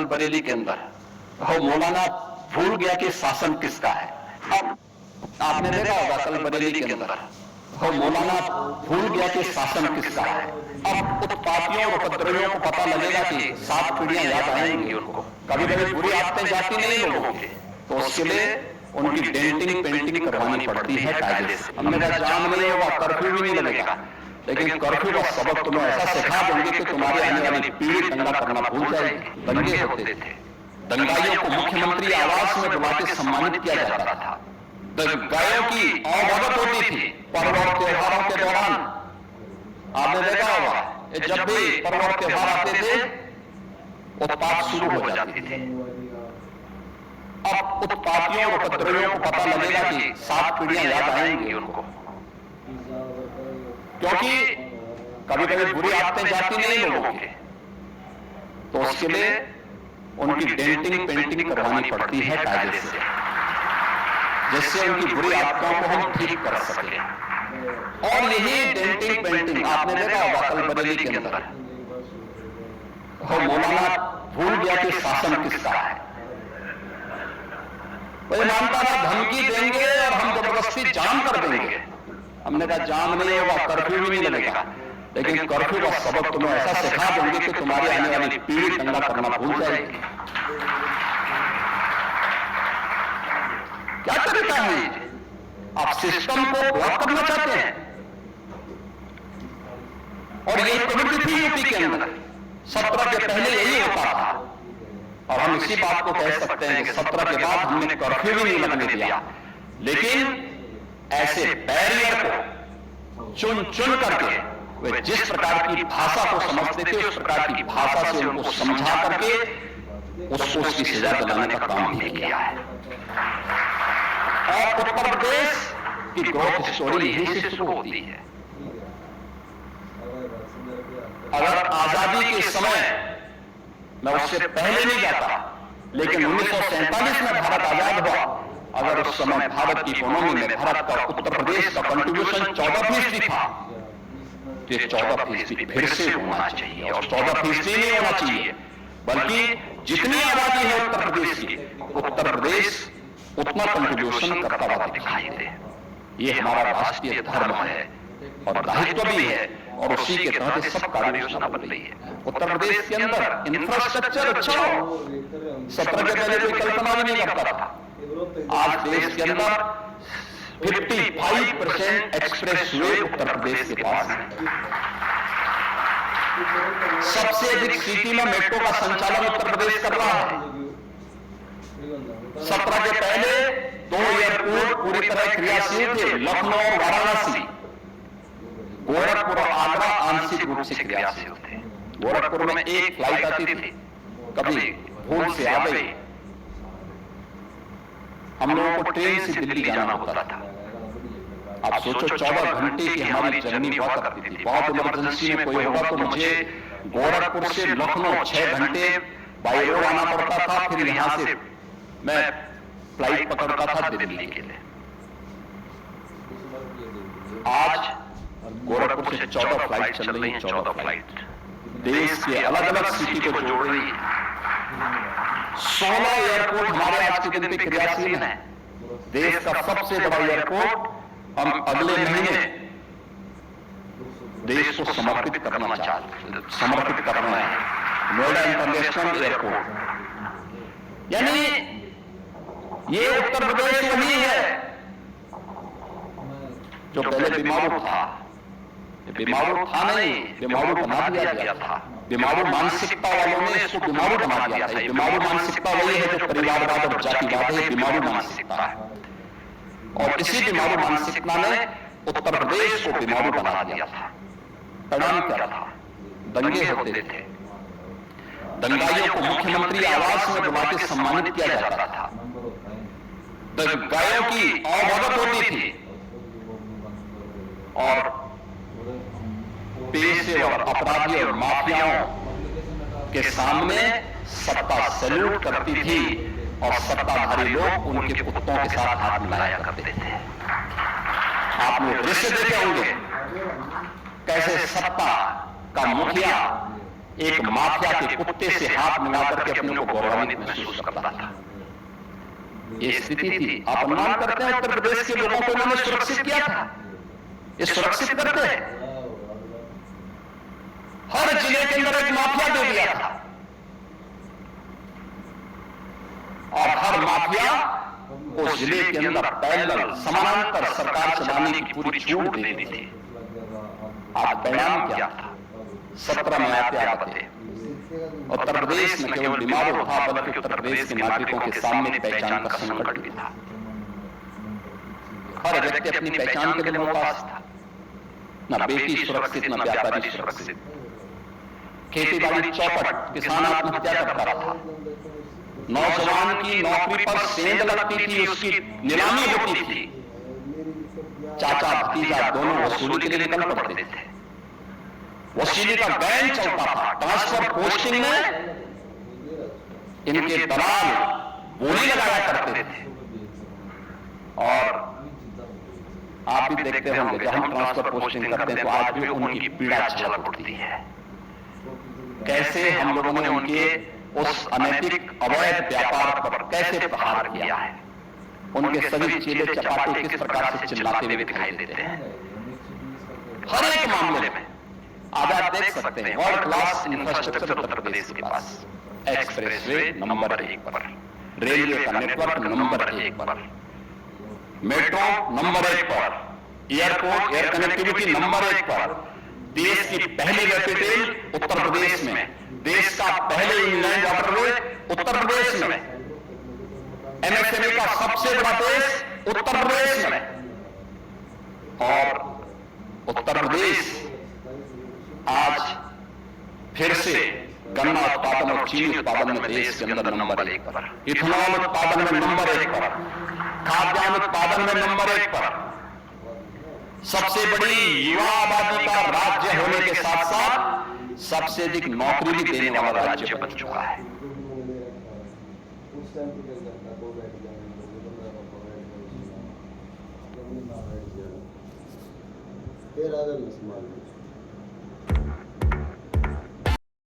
कल बरेली के अंदर, और मौलाना भूल गया कि शासन किसका है। अब आपने देखा होगा कल बरेली के अंदर, और मौलाना भूल गया कि शासन किसका है। अब उत्पातियों और उपद्रवियों को पता लगेगा कि 7 पीढ़ियां याद आएंगी उनको। कभी कभी बुरी आदतें जाती नहीं लोगों की, तो उसके लिए उनकी डेंटिंग पेंटिंग करवानी पड़ती है कायदे से। हमने कहा जाम नहीं होगा, कर्फ्यू भी नहीं लगेगा, लेकिन कर्फ्यू का सबक तुम्हें ऐसा सिखा देंगे कि तुम्हारी आने वाली पीढ़ी दंगा करना भूल जाएगी। दंगे होते थे, दंगाइयों को मुख्यमंत्री आवास में बुला के सम्मानित किया जाता था। गायों की औभगत होती थी पर्व और त्योहारों के दौरान। आपने देखा होगा जब भी पर्व और त्योहार आते थे उत्पात शुरू हो जाती थी। अब उत्पातियों और उपद्रवियों को पता लगेगा कि 7 पीढ़ियां याद आएंगी उनको, क्योंकि कभी कभी बुरी आदतें जाती नहीं लोगों की, तो उसके लिए उनकी डेंटिंग पेंटिंग करवानी पड़ती है कायदे से, जिससे उनकी बुरी आदतों को हम ठीक कर सकें। और यही डेंटिंग पेंटिंग आपने देखा होगा कल बरेली के अंदर, और मौलाना भूल गया कि शासन किसका है। वही मानता था धमकी देंगे और हम जबरदस्ती जाम कर देंगे। हमने कहा जाम नहीं होगा, कर्फ्यू भी नहीं लगेगा, लेकिन कर्फ्यू का सबक तुम्हें ऐसा सिखा देंगे कि तुम्हारी आने वाली पीढ़ी दंगा करना भूल जाएगी। क्या तरीका है? आप सिस्टम को ब्लॉक करना चाहते हैं, और यही प्रवृत्ति थी यूपी के अंदर। 17 के पहले यही होता था, और हम इसी बात को कह सकते हैं कि 17 के बाद हमने कर्फ्यू भी नहीं लगने दिया, लेकिन ऐसे बैरियर को चुन चुन करके वे जिस प्रकार की भाषा को समझते थे उस प्रकार की भाषा से उनको समझा करके उसको उसकी सजा दिलाने का काम भी किया है। और उत्तर प्रदेश की ग्रोथ स्टोरी यहीं से शुरू होती है। अगर आजादी के समय, मैं उससे पहले नहीं जाता, लेकिन 1947 में भारत आजाद हुआ, अगर उस समय भारत की इकोनॉमी में भारत का उत्तर प्रदेश का कंट्रीब्यूशन 14% था, तो 14% फिर से होना चाहिए। और 14% नहीं होना चाहिए, बल्कि जितनी आबादी है उत्तर प्रदेश की, उत्तर प्रदेश उतना कंट्रीब्यूशन करता हुआ दिखाई दे। ये हमारा राष्ट्रीय धर्म है और दायित्व भी है, और उसी के तहत सब कार्य योजना बन रही है। उत्तर प्रदेश के अंदर इंफ्रास्ट्रक्चर अच्छा हो, 17 के पहले कोई कल्पना भी नहीं करता था। आज देश के अंदर 55% एक्सप्रेस वे उत्तर प्रदेश के पास है। सबसे अधिक सिटी में मेट्रो का संचालन उत्तर प्रदेश कर रहा है। 17 के पहले 2 एयरपोर्ट पूरी तरह क्रियाशील थे, लखनऊ और वाराणसी। गोरखपुर और आगरा आंशिक रूप से क्रियाशील थे। गोरखपुर में एक फ्लाइट आती थी, कभी भूल से आ गई, हम लोगों को ट्रेन से दिल्ली जाना होता था। आप सोचो 14 घंटे की हमारी जर्नी हुआ करती थी। बहुत इमरजेंसी में कोई होगा तो मुझे गोरखपुर से लखनऊ 6 घंटे बाई रोड आना पड़ता था, फिर यहां से मैं फ्लाइट पकड़ता था दिल्ली के लिए। आज गोरखपुर से 14 फ्लाइट चल रही हैं, 14 फ्लाइट देश के अलग अलग सिटी को जोड़ रही है। 16 एयरपोर्ट हमारे आज के दिन पे क्रियाशील हैं। देश का सबसे बड़ा एयरपोर्ट हम अगले महीने देश को समर्पित करना है, नोएडा इंटरनेशनल एयरपोर्ट। यानी ये उत्तर प्रदेश वही है जो पहले बीमारू था। बीमारू था नहीं, बीमारू बना दिया गया था। बीमारू मानसिकता वालों ने इसको बीमारू बना दिया था। बीमारू मानसिकता वही है जो परिवारवाद और जातिवाद है, बीमारू मानसिकता है। और इसी बीमारू मानसिकता ने उत्तर प्रदेश को बीमारू बना दिया था। परिणाम क्या था? दंगे होते थे, दंगाइयों को मुख्यमंत्री आवास में बुला के सम्मानित किया जाता था। गायों की औभगत होती थी, और पेशेवर अपराधी और माफियाओं के सामने सत्ता सैल्यूट करती थी, और सत्ताधारी लोग उनके कुत्तों के साथ हाथ मिलाया करते थे। आप लोग दृश्य देखे होंगे कैसे सत्ता का मुखिया एक माफिया के कुत्ते से हाथ मिला करके अपने को गौरवान्वित महसूस करता था। ये स्थिति थी। आप अनुमान करते हैं उत्तर प्रदेश के लोगों को उन्होंने सुरक्षित किया था। ये सुरक्षित करते हैं। हर जिले के अंदर एक माफिया दे दिया था और हर माफिया को जिले के अंदर पैरेलल समानांतर सरकार चलाने की पूरी छूट दे दी थी। आज परिणाम क्या था? 17 में आते उत्तर प्रदेश में केवल बीमारों था, बल्कि उत्तर प्रदेश के नागरिकों के सामने पहचान का संकट भी था। हर व्यक्ति अपनी पहचान के लिए मोहताज था। न बेटी सुरक्षित, न व्यापारी सुरक्षित। खेती बाड़ी चौपट, किसान आत्महत्या करता था। नौजवान की नौकरी पर सेंध लगती थी, उसकी नीलामी होती थी। चाचा भतीजा दोनों वसूली के लिए निकल पड़ते थे। वसूली का गैंग चलता था। ट्रांसफर पोस्टिंग में इनके दलाल बोली लगाया करते थे। और आप भी देखते होंगे जब हम ट्रांसफर पोस्टिंग करते हैं तो आज भी उनकी पीड़ा झलक उठती है। कैसे हम लोगों ने उनके उस अनैतिक अवैध व्यापार पर कैसे प्रहार किया है। उनके सभी चेले चपाटे किस प्रकार से चिल्लाते हुए दिखाई देते हैं। हर एक मामले में आज आप देख सकते हैं world class infrastructure Uttar Pradesh के पास। एक्सप्रेसवे नंबर 1 पर, रेलवे का नेटवर्क नंबर 1 पर, मेट्रो नंबर 1 पर, एयरपोर्ट एयर कनेक्टिविटी नंबर 1 पर, देश की पहली रैपिड रेल उत्तर प्रदेश में, देश का पहले इनलैंड वाटरवे उत्तर प्रदेश में, एमएसएमई का सबसे बड़ा देश उत्तर प्रदेश में। और उत्तर प्रदेश आज फिर से गन्ना उत्पादन और चीनी उत्पादन में देश के अंदर नंबर 1 पर, इथेनॉल उत्पादन में नंबर 1 पर, खाद्यान्न उत्पादन में नंबर 1 पर, सबसे बड़ी युवा आबादी का राज्य होने के साथ साथ सबसे अधिक नौकरी भी देने वाला राज्य बन चुका है। फिर